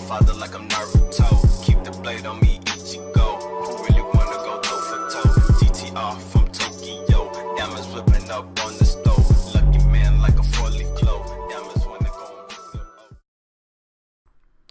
father like I'm Naruto. Keep the blade on me, Ichigo. Who really wanna go toe for toe? GTR from Tokyo. Diamonds whipping up on the stove. Lucky man like a 4-leaf clove. Diamonds wanna go and visit.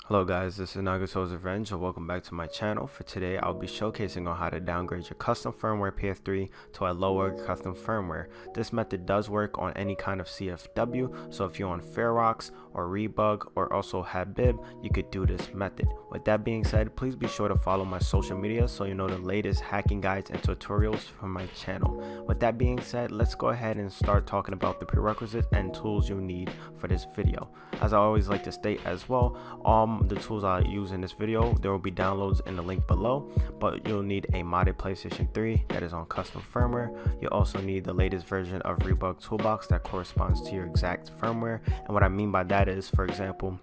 Hello guys, this is Nagato Revenge and welcome back to my channel. For today, I'll be showcasing on how to downgrade your custom firmware PS3 to a lower custom firmware. This method does work on any kind of CFW, so if you're on Ferox or Rebug or also Habib, you could do this method. With that being said, please be sure to follow my social media so you know the latest hacking guides and tutorials from my channel. With that being said, let's go ahead and start talking about the prerequisites and tools you need for this video. As I always like to state as well, the tools I use in this video, there will be downloads in the link below, but you'll need a modded PlayStation 3 that is on custom firmware. You also need the latest version of Rebug Toolbox that corresponds to your exact firmware. And what I mean by that is, for example,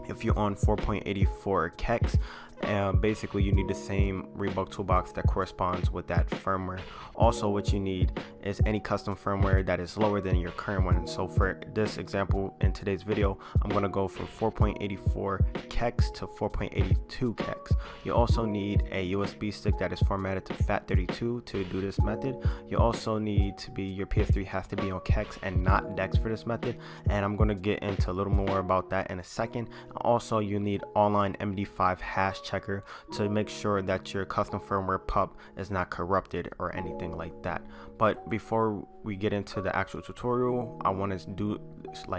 if you're on 4.84 kex, basically you need the same Rebug toolbox that corresponds with that firmware. Also, what you need is any custom firmware that is lower than your current one. And so for this example in today's video, I'm going to go from 4.84 kex to 4.82 kex. You also need a USB stick that is formatted to FAT32 to do this method. You also need to be, your PS3 has to be on kex and not dex for this method, and I'm going to get into a little more about that in a second. Also, you need online MD5 hash checker to make sure that your custom firmware pub is not corrupted or anything like that. But before we get into the actual tutorial, I want to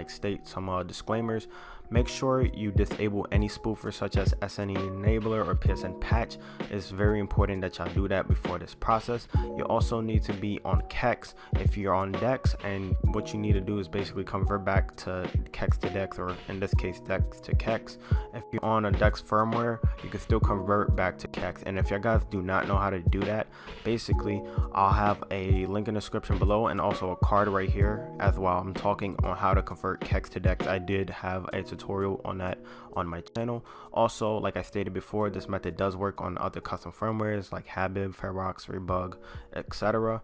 state some disclaimers. Make sure you disable any spoofers such as SNE enabler or PSN patch. It's very important that y'all do that before this process. You also need to be on kex if you're on dex, and what you need to do is basically convert back to kex to dex, or in this case dex to kex. If you're on a dex firmware, you can still convert back to kex. And if you guys do not know how to do that, basically I'll have a link in the description below and also a card right here as well. I'm talking on how to convert kex to dex. I did have a tutorial on that on my channel. Also, like I stated before, this method does work on other custom firmwares like Habib, Ferox, Rebug, etc.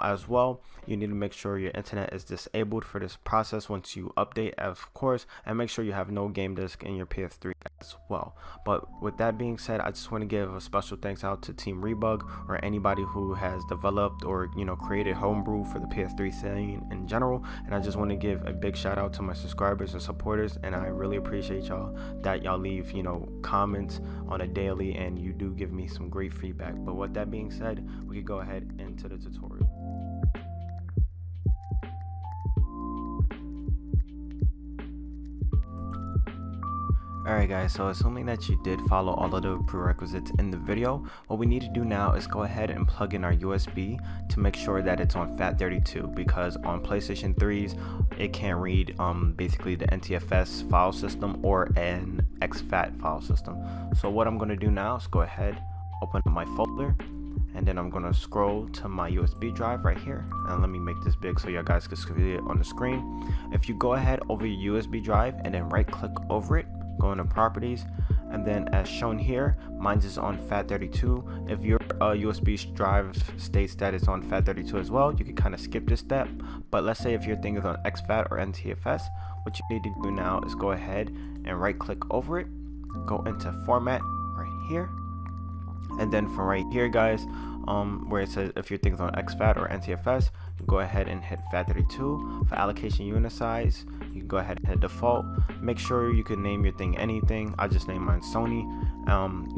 As well, you need to make sure your internet is disabled for this process once you update, of course, and make sure you have no game disk in your PS3 as well. But with that being said, I just want to give a special thanks out to Team Rebug, or anybody who has developed or created homebrew for the PS3 scene in general. And I just want to give a big shout out to my subscribers and supporters, and I really appreciate y'all that y'all leave comments on a daily, and you do give me some great feedback. But with that being said, we could go ahead into the tutorial. Alright guys, so assuming that you did follow all of the prerequisites in the video, what we need to do now is go ahead and plug in our USB to make sure that it's on FAT32, because on PlayStation 3s it can't read basically the NTFS file system or an exFAT file system. So what I'm going to do now is go ahead, open up my folder, and then I'm going to scroll to my USB drive right here, and let me make this big so you guys can see it on the screen. If you go ahead over your USB drive and then right click over it, go into properties, and then as shown here, mine is on FAT32. If your USB drive states that it's on FAT32 as well, you can kind of skip this step. But let's say if your thing is on exFAT or NTFS, what you need to do now is go ahead and right click over it, go into format right here, and then from right here guys, where it says if your thing's on exFAT or NTFS, you go ahead and hit FAT32. For allocation unit size, you can go ahead and hit default. Make sure you can name your thing anything. I just named mine Sony.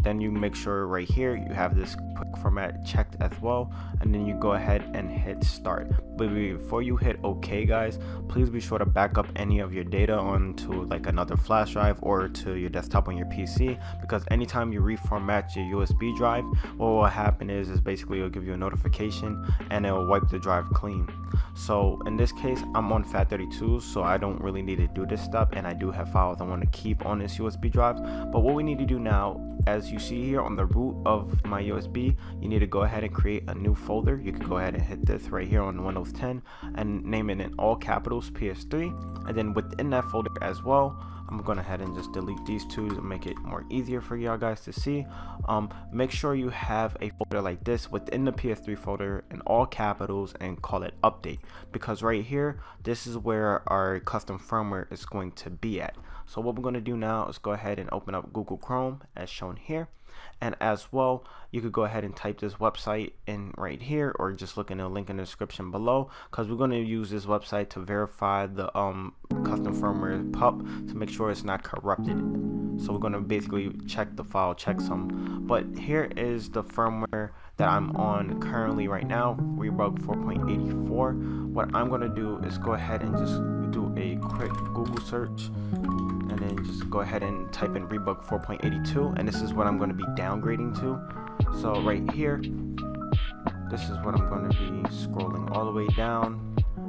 Then you make sure right here you have this quick format checked as well, and then you go ahead and hit start. But before you hit OK guys, please be sure to back up any of your data onto like another flash drive or to your desktop on your PC, because anytime you reformat your USB drive, what will happen is basically it'll give you a notification and it'll wipe the drive clean. So in this case, I'm on FAT32, so I don't really need to do this step, and I do have files I want to keep on this USB drive. But what we need to do now, as you see here on the root of my USB, you need to go ahead and create a new folder. You can go ahead and hit this right here on Windows Windows 10 and name it in all capitals PS3, and then within that folder as well, I'm going to head and just delete these two to make it more easier for y'all guys to see. Make sure you have a folder like this within the PS3 folder in all capitals and call it update, because right here, this is where our custom firmware is going to be at. So what we're going to do now is go ahead and open up Google Chrome as shown here. And as well, you could go ahead and type this website in right here, or just look in the link in the description below, because we're going to use this website to verify the custom firmware pup to make sure it's not corrupted. So we're going to basically check the file checksum. But here is the firmware that I'm on currently right now, Rebug 4.84. What I'm going to do is go ahead and just do a quick Google search, and then just go ahead and type in Rebug 4.82, and this is what I'm going to be downgrading to. So right here, this is what I'm going to be scrolling all the way down.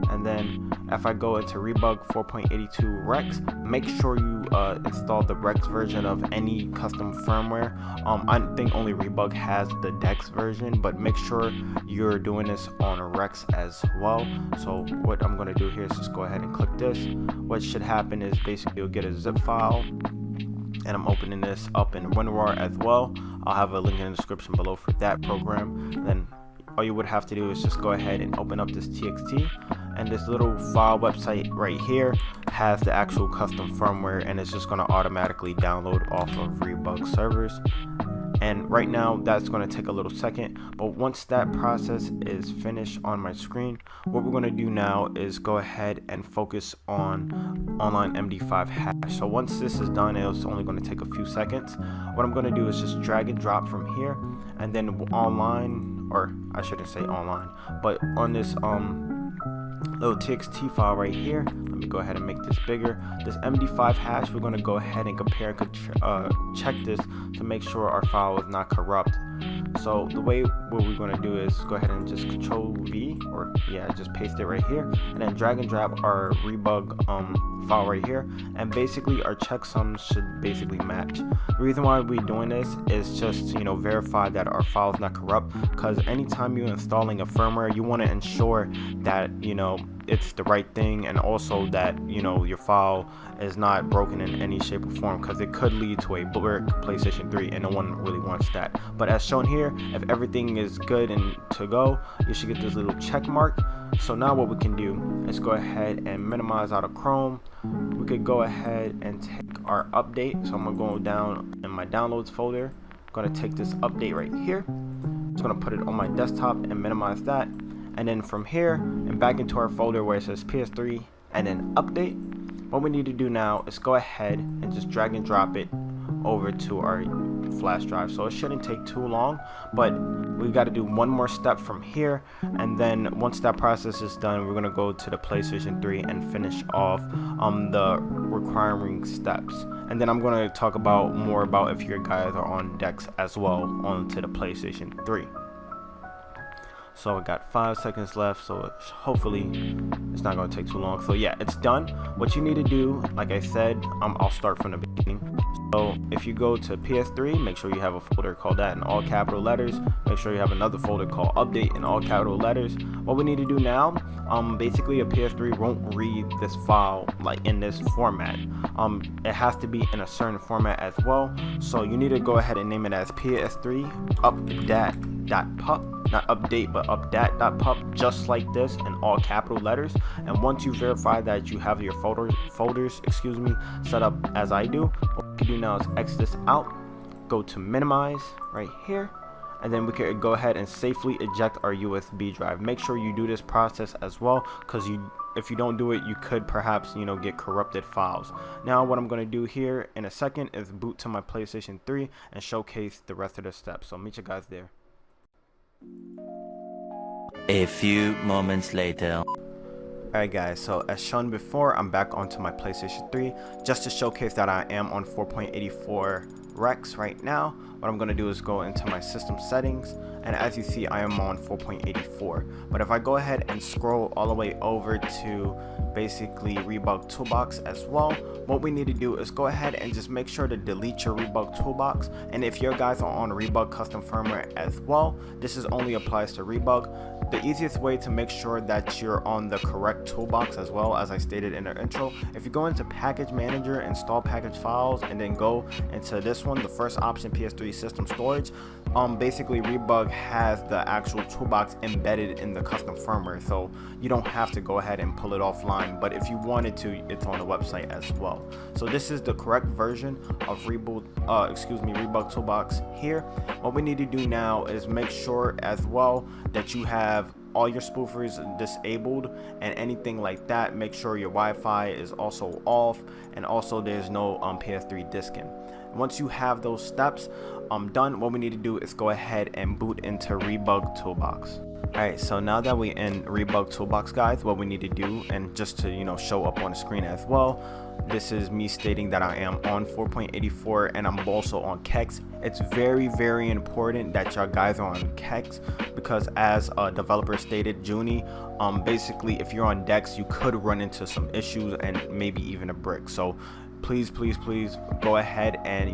And then if I go into Rebug 4.82 Rex, make sure you install the Rex version of any custom firmware. I think only Rebug has the Dex version, but make sure you're doing this on a Rex as well. So what I'm going to do here is just go ahead and click this. What should happen is basically you'll get a zip file, and I'm opening this up in WinRAR as well. I'll have a link in the description below for that program. Then all you would have to do is just go ahead and open up this txt, and this little file website right here has the actual custom firmware, and it's just going to automatically download off of Rebug servers. And right now that's going to take a little second, but once that process is finished on my screen, what we're going to do now is go ahead and focus on online MD5 hash. So once this is done, it's only going to take a few seconds. What I'm going to do is just drag and drop from here, and then online, or I shouldn't say online, but on this little txt file right here, let me go ahead and make this bigger. This MD5 hash, we're going to go ahead and compare and check this to make sure our file is not corrupt. So the way what we're going to do is go ahead and just Control V, or yeah, just paste it right here, and then drag and drop our Rebug file right here, and basically our checksums should basically match. The reason why we're doing this is just to verify that our file is not corrupt, because anytime you're installing a firmware, you want to ensure that it's the right thing, and also that your file is not broken in any shape or form, because it could lead to a blurred PlayStation 3, and no one really wants that. But as shown here, if everything is good and to go, you should get this little check mark. So now what we can do is go ahead and minimize out of Chrome. We could go ahead and take our update. So I'm gonna go down in my downloads folder. I'm gonna take this update right here. I'm gonna put it on my desktop and minimize that. And then from here and back into our folder where it says PS3 and then update, what we need to do now is go ahead and just drag and drop it over to our flash drive. So it shouldn't take too long, but we got to do one more step from here, and then once that process is done, we're going to go to the PlayStation 3 and finish off the requiring steps. And then I'm going to talk about more about if your guys are on Dex as well onto the PlayStation 3. So I got 5 seconds left, so hopefully it's not going to take too long. So yeah, it's done. What you need to do, like I said, I'll start from the beginning. So if you go to PS3, make sure you have a folder called that in all capital letters. Make sure you have another folder called update in all capital letters. What we need to do now, basically a PS3 won't read this file like in this format. It has to be in a certain format as well. So you need to go ahead and name it as PS3 updat.pup. Not update, but updat.pup, just like this in all capital letters. And once you verify that you have your folders set up as I do, what we can do now is X this out, go to minimize right here, and then we can go ahead and safely eject our USB drive. Make sure you do this process as well, because if you don't do it, you could perhaps get corrupted files. Now what I'm going to do here in a second is boot to my PlayStation 3 and showcase the rest of the steps. So I'll meet you guys there. A few moments later. Alright guys, so as shown before, I'm back onto my PlayStation 3 just to showcase that I am on 4.84 Rex right now. What I'm going to do is go into my system settings, and as you see, I am on 4.84. But if I go ahead and scroll all the way over to basically Rebug Toolbox as well, what we need to do is go ahead and just make sure to delete your Rebug Toolbox. And if your guys are on Rebug Custom Firmware as well, this is only applies to Rebug. The easiest way to make sure that you're on the correct toolbox as well, as I stated in the intro, if you go into Package Manager, install package files, and then go into this one, the first option, PS3 system storage, basically Rebug has the actual toolbox embedded in the custom firmware, so you don't have to go ahead and pull it offline, but if you wanted to, it's on the website as well. So this is the correct version of Rebug Toolbox here. What we need to do now is make sure as well that you have all your spoofers disabled and anything like that. Make sure your Wi-Fi is also off, and also there's no PS3 disking. Once you have those steps done, what we need to do is go ahead and boot into Rebug Toolbox. Alright, so now that we're in Rebug Toolbox, guys, what we need to do, and just to show up on the screen as well, this is me stating that I am on 4.84 and I'm also on KEX. It's very important that y'all guys are on KEX, because as a developer stated, Junie, basically if you're on DeX, you could run into some issues and maybe even a brick. So please go ahead and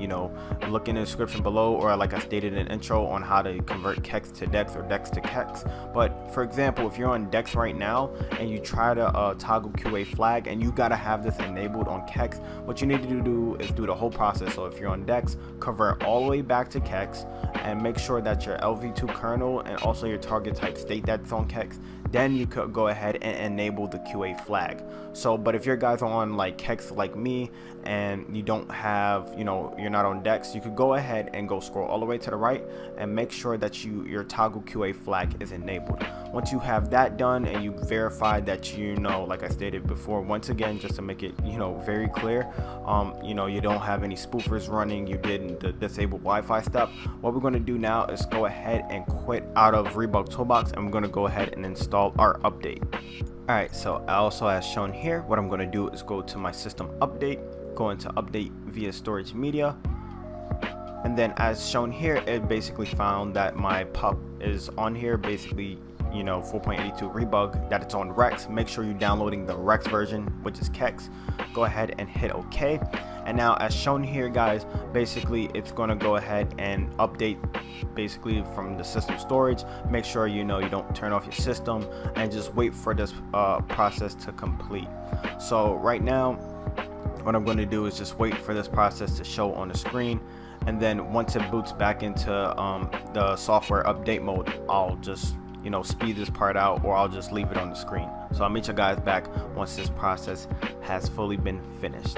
look in the description below, or like I stated in the intro, on how to convert KEX to DeX or DeX to KEX. But for example, if you're on DeX right now and you try to toggle QA flag and you gotta have this enabled on KEX, what you need to do is do the whole process. So if you're on DeX, convert all the way back to KEX and make sure that your LV2 kernel and also your target type state that's on KEX, then you could go ahead and enable the QA flag. So but if your guys are on like KEX like me and you don't have, you're not on DeX, you could go ahead and go scroll all the way to the right and make sure that your toggle QA flag is enabled. Once you have that done and you verify that like I stated before, once again, just to make it very clear, you don't have any spoofers running, you did the disable Wi-Fi step, what we're going to do now is go ahead and quit out of Rebug Toolbox, and we're going to go ahead and install our update. Alright, so also as shown here, what I'm going to do is go to my system update, go into update via storage media, and then as shown here, it basically found that my pup is on here, basically 4.82 Rebug, that it's on Rex. Make sure you're downloading the Rex version, which is KEX. Go ahead and hit OK. And now as shown here, guys, basically it's going to go ahead and update basically from the system storage. Make sure you don't turn off your system and just wait for this process to complete. So right now what I'm going to do is just wait for this process to show on the screen, and then once it boots back into the software update mode, I'll just speed this part out, or I'll just leave it on the screen. So I'll meet you guys back once this process has fully been finished.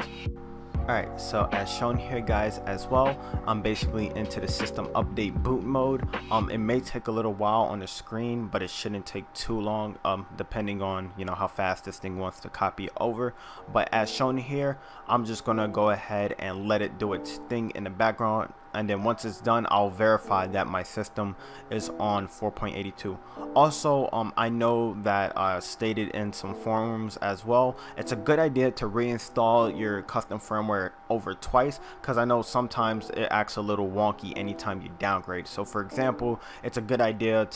Alright, so as shown here, guys, as well, I'm basically into the system update boot mode. It may take a little while on the screen, but it shouldn't take too long, depending on how fast this thing wants to copy over. But as shown here, I'm just gonna go ahead and let it do its thing in the background, and then once it's done, I'll verify that my system is on 4.82. Also, I know that stated in some forums as well, it's a good idea to reinstall your custom firmware over twice, because I know sometimes it acts a little wonky anytime you downgrade. So for example, it's a good idea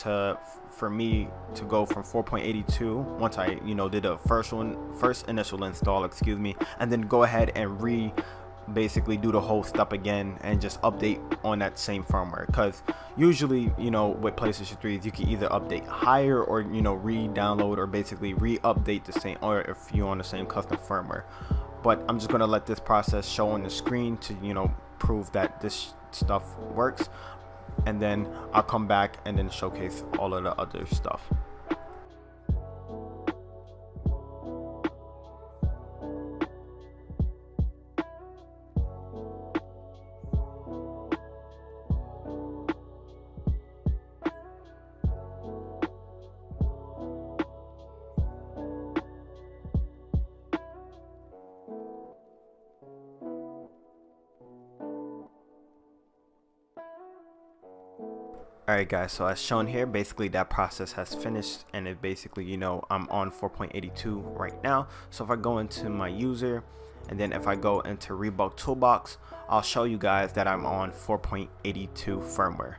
for me to go from 4.82 once I did the first initial install, and then go ahead and basically do the whole step again and just update on that same firmware, because usually with PlayStation 3s you can either update higher or re-download or basically re-update the same, or if you're on the same custom firmware. But I'm just gonna let this process show on the screen to prove that this stuff works, and then I'll come back and then showcase all of the other stuff. Alright guys, so as shown here, basically that process has finished, and it basically I'm on 4.82 right now. So if I go into my user, and then if I go into Rebug Toolbox, I'll show you guys that I'm on 4.82 firmware.